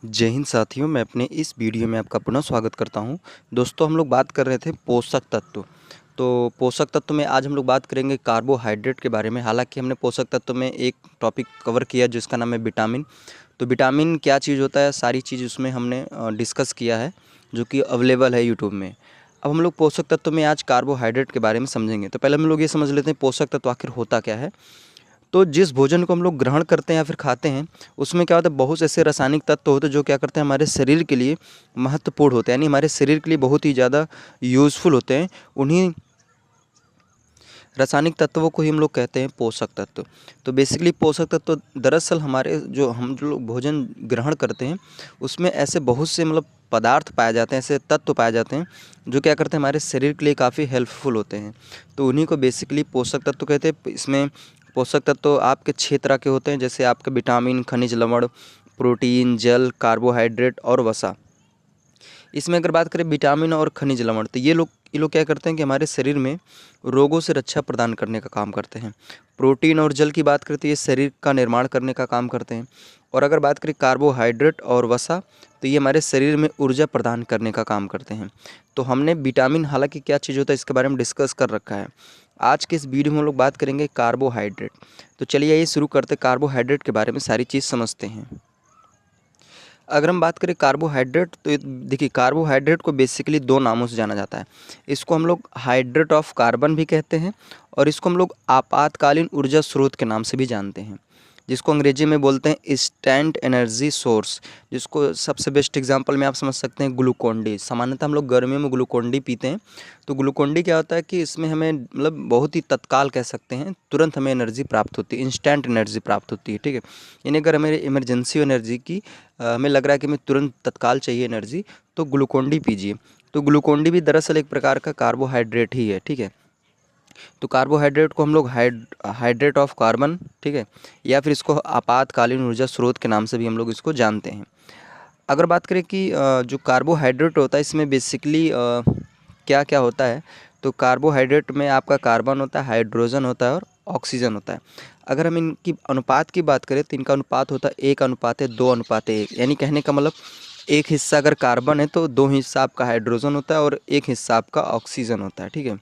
जय हिंद साथियों, मैं अपने इस वीडियो में आपका पुनः स्वागत करता हूं। दोस्तों, हम लोग बात कर रहे थे पोषक तत्व। तो पोषक तत्व में आज हम लोग बात करेंगे कार्बोहाइड्रेट के बारे में। हालांकि हमने पोषक तत्व में एक टॉपिक कवर किया जिसका नाम है विटामिन। तो विटामिन क्या चीज़ होता है, सारी चीज़ उसमें हमने डिस्कस किया है, जो कि अवेलेबल है यूट्यूब में। अब हम लोग पोषक तत्व में आज कार्बोहाइड्रेट के बारे में समझेंगे। तो पहले हम लोग ये समझ लेते हैं पोषक तत्व आखिर होता क्या है। तो जिस भोजन को हम लोग ग्रहण करते हैं या फिर खाते हैं, उसमें क्या होता है, बहुत से ऐसे रासायनिक तत्व होते हैं जो क्या करते हैं, हमारे शरीर के लिए महत्वपूर्ण होते हैं, यानी हमारे शरीर के लिए बहुत ही ज़्यादा यूज़फुल होते हैं। उन्हीं रासायनिक तत्वों को ही हम लोग कहते हैं पोषक तत्व। तो बेसिकली पोषक तत्व दरअसल हमारे जो हम लोग भोजन ग्रहण करते हैं उसमें ऐसे बहुत से पदार्थ पाए जाते हैं, ऐसे तत्व पाए जाते हैं जो क्या करते हैं, हमारे शरीर के लिए काफ़ी हेल्पफुल होते हैं। तो उन्हीं को बेसिकली पोषक तत्व कहते हैं। इसमें पोषक तत्व आपके 6 तरह के होते हैं, जैसे आपके विटामिन, खनिज लवण, प्रोटीन, जल, कार्बोहाइड्रेट और वसा। इसमें अगर बात करें विटामिन और खनिज लवण, तो ये लोग क्या करते हैं कि हमारे शरीर में रोगों से रक्षा प्रदान करने का काम करते हैं। प्रोटीन और जल की बात करें तो ये शरीर का निर्माण करने का काम करते हैं। और अगर बात करें कार्बोहाइड्रेट और वसा, तो ये हमारे शरीर में ऊर्जा प्रदान करने का काम करते हैं। तो हमने विटामिन हालांकि क्या चीज़ होता है इसके बारे में डिस्कस कर रखा है। आज के इस वीडियो में हम लोग बात करेंगे कार्बोहाइड्रेट। तो चलिए ये शुरू करते, कार्बोहाइड्रेट के बारे में सारी चीज़ समझते हैं। अगर हम बात करें कार्बोहाइड्रेट, तो देखिए कार्बोहाइड्रेट को बेसिकली 2 नामों से जाना जाता है। इसको हम लोग हाइड्रेट ऑफ कार्बन भी कहते हैं और इसको हम लोग आपातकालीन ऊर्जा स्रोत के नाम से भी जानते हैं, जिसको अंग्रेजी में बोलते हैं इंस्टेंट एनर्जी सोर्स। जिसको सबसे बेस्ट एग्जांपल में आप समझ सकते हैं ग्लूकोन डी। सामान्यतः हम लोग गर्मियों में ग्लूकोन डी पीते हैं। तो ग्लूकोन डी क्या होता है कि इसमें हमें बहुत ही तत्काल कह सकते हैं, तुरंत हमें एनर्जी प्राप्त होती है, इंस्टेंट एनर्जी प्राप्त होती है। ठीक है, यानी अगर हमें इमरजेंसी एनर्जी की हमें लग रहा है कि हमें तुरंत तत्काल चाहिए एनर्जी, तो ग्लूकोन डी पीजिए। तो ग्लूकोन डी भी दरअसल एक प्रकार का कार्बोहाइड्रेट ही है। ठीक है, तो कार्बोहाइड्रेट को हम लोग हाइड्रेट ऑफ कार्बन, ठीक है, या फिर इसको आपातकालीन ऊर्जा स्रोत के नाम से भी हम लोग इसको जानते हैं। अगर बात करें कि जो कार्बोहाइड्रेट होता है इसमें बेसिकली क्या क्या होता है, तो कार्बोहाइड्रेट में आपका कार्बन होता है, हाइड्रोजन होता है और ऑक्सीजन होता है। अगर हम इनकी अनुपात की बात करें तो इनका अनुपात होता है 1:2:1, यानी कहने का मतलब एक हिस्सा अगर कार्बन है तो 2 हिस्सा आपका हाइड्रोजन होता है और 1 हिस्सा आपका ऑक्सीजन होता है। ठीक है,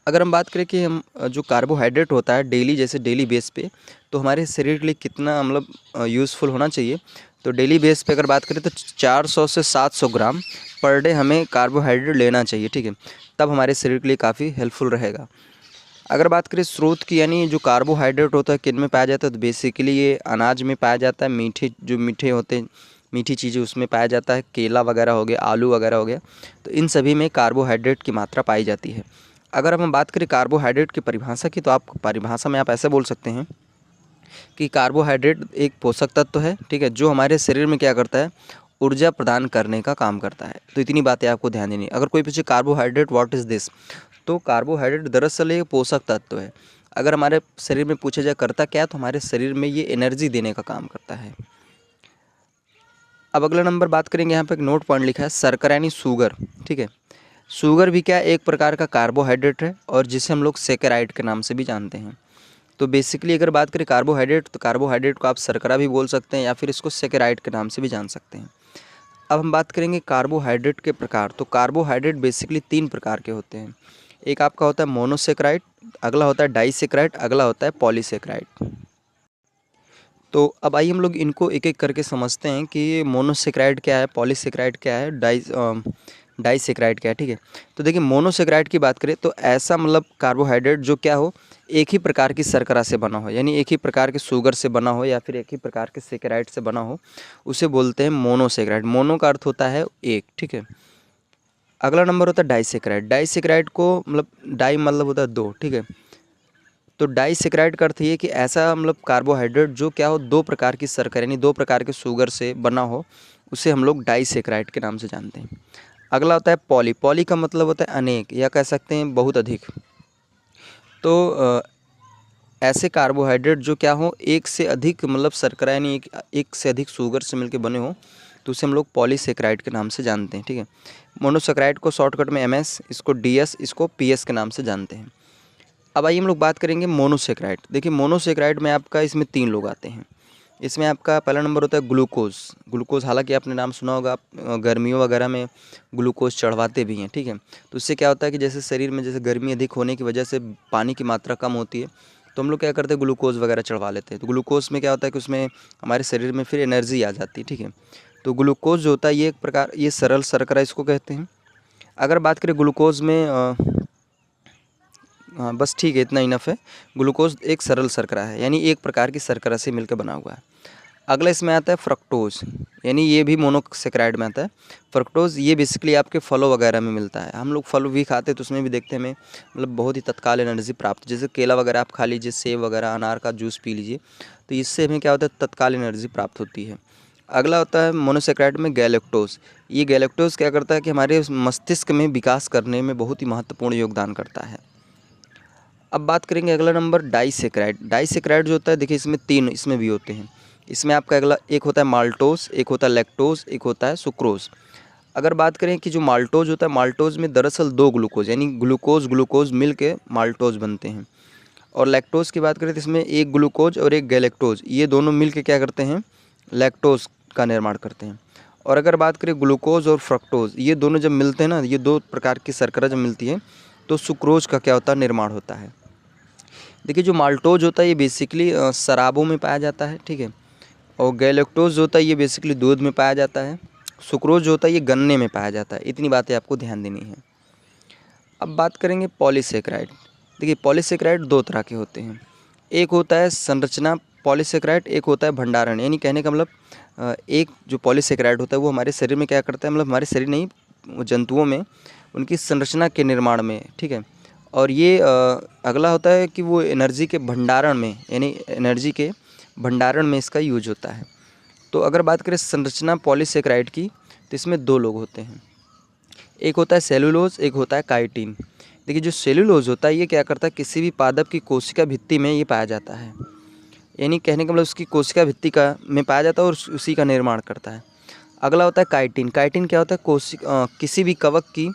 अगर हम बात करें कि हम जो कार्बोहाइड्रेट होता है डेली, जैसे डेली बेस पे, तो हमारे शरीर के लिए कितना यूज़फुल होना चाहिए, तो डेली बेस पे अगर बात करें तो 400 से 700 ग्राम पर डे हमें कार्बोहाइड्रेट लेना चाहिए। ठीक है, तब हमारे शरीर के लिए काफ़ी हेल्पफुल रहेगा। अगर बात करें स्रोत की, यानी जो कार्बोहाइड्रेट होता है किन में पाया जाता है, तो बेसिकली ये अनाज में पाया जाता है, मीठे होते हैं, मीठी चीज़ें उसमें पाया जाता है, केला वगैरह हो गया, आलू वगैरह हो गया, तो इन सभी में कार्बोहाइड्रेट की मात्रा पाई जाती है। अगर हम बात करें कार्बोहाइड्रेट की परिभाषा की, तो आप परिभाषा में आप ऐसे बोल सकते हैं कि कार्बोहाइड्रेट एक पोषक तत्व है, ठीक है, जो हमारे शरीर में क्या करता है, ऊर्जा प्रदान करने का काम करता है। तो इतनी बातें आपको ध्यान देनी है। अगर कोई पूछे कार्बोहाइड्रेट व्हाट इज़ दिस, तो कार्बोहाइड्रेट दरअसल एक पोषक तत्व है। अगर हमारे शरीर में पूछा जाए करता क्या है, तो हमारे शरीर में ये एनर्जी देने का काम करता है। अब अगला नंबर बात करेंगे, यहाँ पे एक नोट पॉइंट लिखा है शर्करा यानी शुगर। ठीक है, शुगर भी क्या एक प्रकार का कार्बोहाइड्रेट है और जिसे हम लोग सेकेराइड के नाम से भी जानते हैं। तो बेसिकली अगर बात करें कार्बोहाइड्रेट, तो कार्बोहाइड्रेट को आप शर्करा भी बोल सकते हैं या फिर इसको सेकेराइड के नाम से भी जान सकते हैं। अब हम बात करेंगे कार्बोहाइड्रेट के प्रकार। तो कार्बोहाइड्रेट बेसिकली 3 प्रकार के होते हैं। एक आपका होता है मोनोसेक्राइड, अगला होता है डाइसेक्राइड, अगला होता है पॉलीसेक्राइड। तो अब आइए हम लोग इनको एक एक करके समझते हैं कि ये मोनोसेक्राइड क्या है, पॉलीसेक्राइड क्या है, डाइसेक्राइड क्या है। ठीक है, तो देखिए मोनोसेक्राइड की बात करें तो ऐसा कार्बोहाइड्रेट जो क्या हो, एक ही प्रकार की शर्करा से बना हो, यानी एक ही प्रकार के शुगर से बना हो या फिर एक ही प्रकार के सेक्राइड से बना हो, उसे बोलते हैं मोनोसेक्राइड। मोनो का अर्थ होता है एक। ठीक है, अगला नंबर होता है डाइसेक्राइड। डाइसेक्राइड को डाई होता है 2। ठीक है, तो डाइसेक्राइड का अर्थ ये कि ऐसा कार्बोहाइड्रेट जो क्या हो, 2 प्रकार की शर्करा यानी 2 प्रकार के शुगर से बना हो, उसे हम लोग डाइसेक्राइड के नाम से जानते हैं। अगला होता है पॉली। पॉली का मतलब होता है अनेक या कह सकते हैं बहुत अधिक। तो ऐसे कार्बोहाइड्रेट जो क्या हो, एक से अधिक शर्करा यानी एक से अधिक शुगर से मिलकर बने हो, तो उसे हम लोग पॉलीसेक्राइड के नाम से जानते हैं। ठीक है, मोनोसेक्राइड को शॉर्टकट में MS, इसको DS, इसको PS के नाम से जानते हैं। अब आइए हम लोग बात करेंगे मोनोसेक्राइड। देखिए मोनोसेक्राइड में आपका इसमें 3 लोग आते हैं। इसमें आपका पहला नंबर होता है ग्लूकोज़। ग्लूकोज़ हालांकि आपने नाम सुना होगा, आप गर्मियों वगैरह में ग्लूकोज़ चढ़वाते भी हैं, ठीक है। तो उससे क्या होता है कि जैसे शरीर में जैसे गर्मी अधिक होने की वजह से पानी की मात्रा कम होती है, तो हम लोग क्या करते हैं ग्लूकोज़ वगैरह चढ़वा लेते हैं। तो ग्लूकोज़ में क्या होता है कि उसमें हमारे शरीर में फिर एनर्जी आ जाती है, ठीक है। तो ग्लूकोज़ जो होता है ये एक प्रकार, ये सरल शर्करा इसको कहते हैं। अगर बात करें ग्लूकोज़ में हाँ बस ठीक है, इतना इनफ है। ग्लूकोज़ एक सरल शर्करा है, यानी एक प्रकार की शर्करा से मिलकर बना हुआ है। अगला इसमें आता है फ्रक्टोज़, यानी ये भी मोनोसैकेराइड में आता है। फ्रक्टोज़ ये बेसिकली आपके फलों वगैरह में मिलता है। हम लोग फल भी खाते हैं तो उसमें भी देखते हैं हमें मतलब बहुत ही तत्काल एनर्जी प्राप्त, जैसे केला वगैरह आप खा लीजिए, सेब वगैरह, अनार का जूस पी लीजिए, तो इससे हमें क्या होता है तत्काल एनर्जी प्राप्त होती है। अगला होता है मोनोसैकेराइड में गैलेक्टोज़। ये गैलेक्टोज़ क्या करता है कि हमारे मस्तिष्क में विकास करने में बहुत ही महत्वपूर्ण योगदान करता है। अब बात करेंगे अगला नंबर डाइसैकेराइड। डाइसैकेराइड जो होता है देखिए इसमें 3 इसमें भी होते हैं। इसमें आपका अगला एक होता है माल्टोज़, एक होता है लैक्टोज़, एक होता है सुक्रोज़। अगर बात करें कि जो माल्टोज़ होता है, माल्टोज़ में दरअसल 2 ग्लूकोज़ यानी ग्लूकोज़ मिल के माल्टोज़ बनते हैं। और लैक्टोज़ की बात करें तो इसमें एक ग्लूकोज़ और एक गैलेक्टोज़, ये दोनों मिल के क्या करते हैं लैक्टोज़ का निर्माण करते हैं। और अगर बात करें ग्लूकोज़ और फ्रक्टोज़, ये दोनों जब मिलते हैं ना, ये 2 प्रकार की शर्करा जब मिलती है तो सुक्रोज़ का क्या होता है निर्माण होता है। देखिए जो माल्टोज़ होता है ये बेसिकली शराबों में पाया जाता है, ठीक है। और गैलेक्टोज़ जो होता है ये बेसिकली दूध में पाया जाता है। सुक्रोज़ जो होता है ये गन्ने में पाया जाता है। इतनी बातें आपको ध्यान देनी है। अब बात करेंगे पॉलीसैकेराइड। देखिए पॉलीसैकेराइड 2 तरह के होते हैं। एक होता है संरचना पॉलीसैकेराइड, एक होता है भंडारण। यानी कहने का मतलब एक जो पॉलीसैकेराइड होता है वो हमारे शरीर में क्या करता है, मतलब हमारे शरीर नहीं, वो जंतुओं में उनकी संरचना के निर्माण में, ठीक है। और ये अगला होता है कि वो एनर्जी के भंडारण में, यानी एनर्जी के भंडारण में इसका यूज होता है। तो अगर बात करें संरचना पॉलीसैकेराइड की, तो इसमें 2 लोग होते हैं। एक होता है सेलुलोज, एक होता है काइटिन। देखिए जो सेलुलोज होता है ये क्या करता है, किसी भी पादप की कोशिका भित्ति में ये पाया जाता है। यानी कहने का मतलब उसकी कोशिका भित्ति का में पाया जाता है और उसी का निर्माण करता है। अगला होता है काइटिन। काइटिन क्या होता है, किसी भी कवक की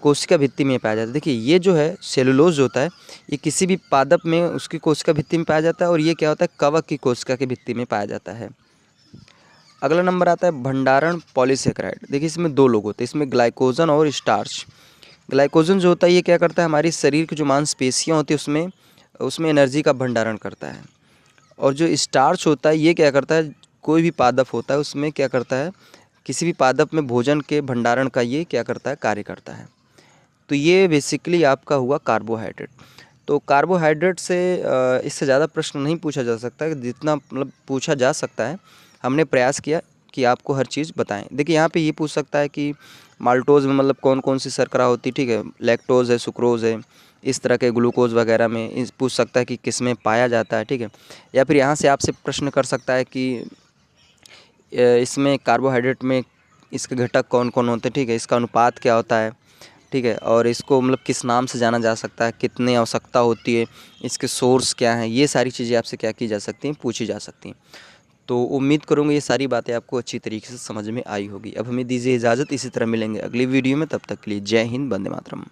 कोशिका भित्ति में पाया जाता है। देखिए ये जो है सेलुलोज होता है ये किसी भी पादप में उसकी कोशिका भित्ति में पाया जाता है, और ये क्या होता है कवक की कोशिका की भित्ति में पाया जाता है। अगला नंबर आता है भंडारण पॉलीसैकेराइड। देखिए इसमें 2 लोग होते हैं, इसमें ग्लाइकोजन और स्टार्च। ग्लाइकोजन जो होता है ये क्या करता है, हमारी शरीर की जो मांसपेशियाँ होती है उसमें एनर्जी का भंडारण करता है। और जो स्टार्च होता है ये क्या करता है, कोई भी पादप होता है उसमें क्या करता है, किसी भी पादप में भोजन के भंडारण का ये क्या करता है, कार्य करता है। तो ये बेसिकली आपका हुआ कार्बोहाइड्रेट। तो कार्बोहाइड्रेट से इससे ज़्यादा प्रश्न नहीं पूछा जा सकता, जितना मतलब पूछा जा सकता है हमने प्रयास किया कि आपको हर चीज़ बताएं। देखिए यहाँ पे ये पूछ सकता है कि माल्टोज़ में मतलब कौन कौन सी शर्करा होती है, ठीक है, लैक्टोज़ है, सुक्रोज़ है, इस तरह के ग्लूकोज़ वगैरह में इस पूछ सकता है कि किस में पाया जाता है, ठीक है। या फिर यहाँ से आपसे प्रश्न कर सकता है कि इसमें कार्बोहाइड्रेट में इसके घटक कौन कौन होते हैं, ठीक है, इसका अनुपात क्या होता है, ठीक है, और इसको मतलब किस नाम से जाना जा सकता है, कितनी आवश्यकता होती है, इसके सोर्स क्या हैं, ये सारी चीज़ें आपसे क्या की जा सकती हैं, पूछी जा सकती हैं। तो उम्मीद करूँगा ये सारी बातें आपको अच्छी तरीके से समझ में आई होगी। अब हमें दीजिए इजाज़त, इसी तरह मिलेंगे अगली वीडियो में, तब तक के लिए जय हिंद, वंदे मातरम।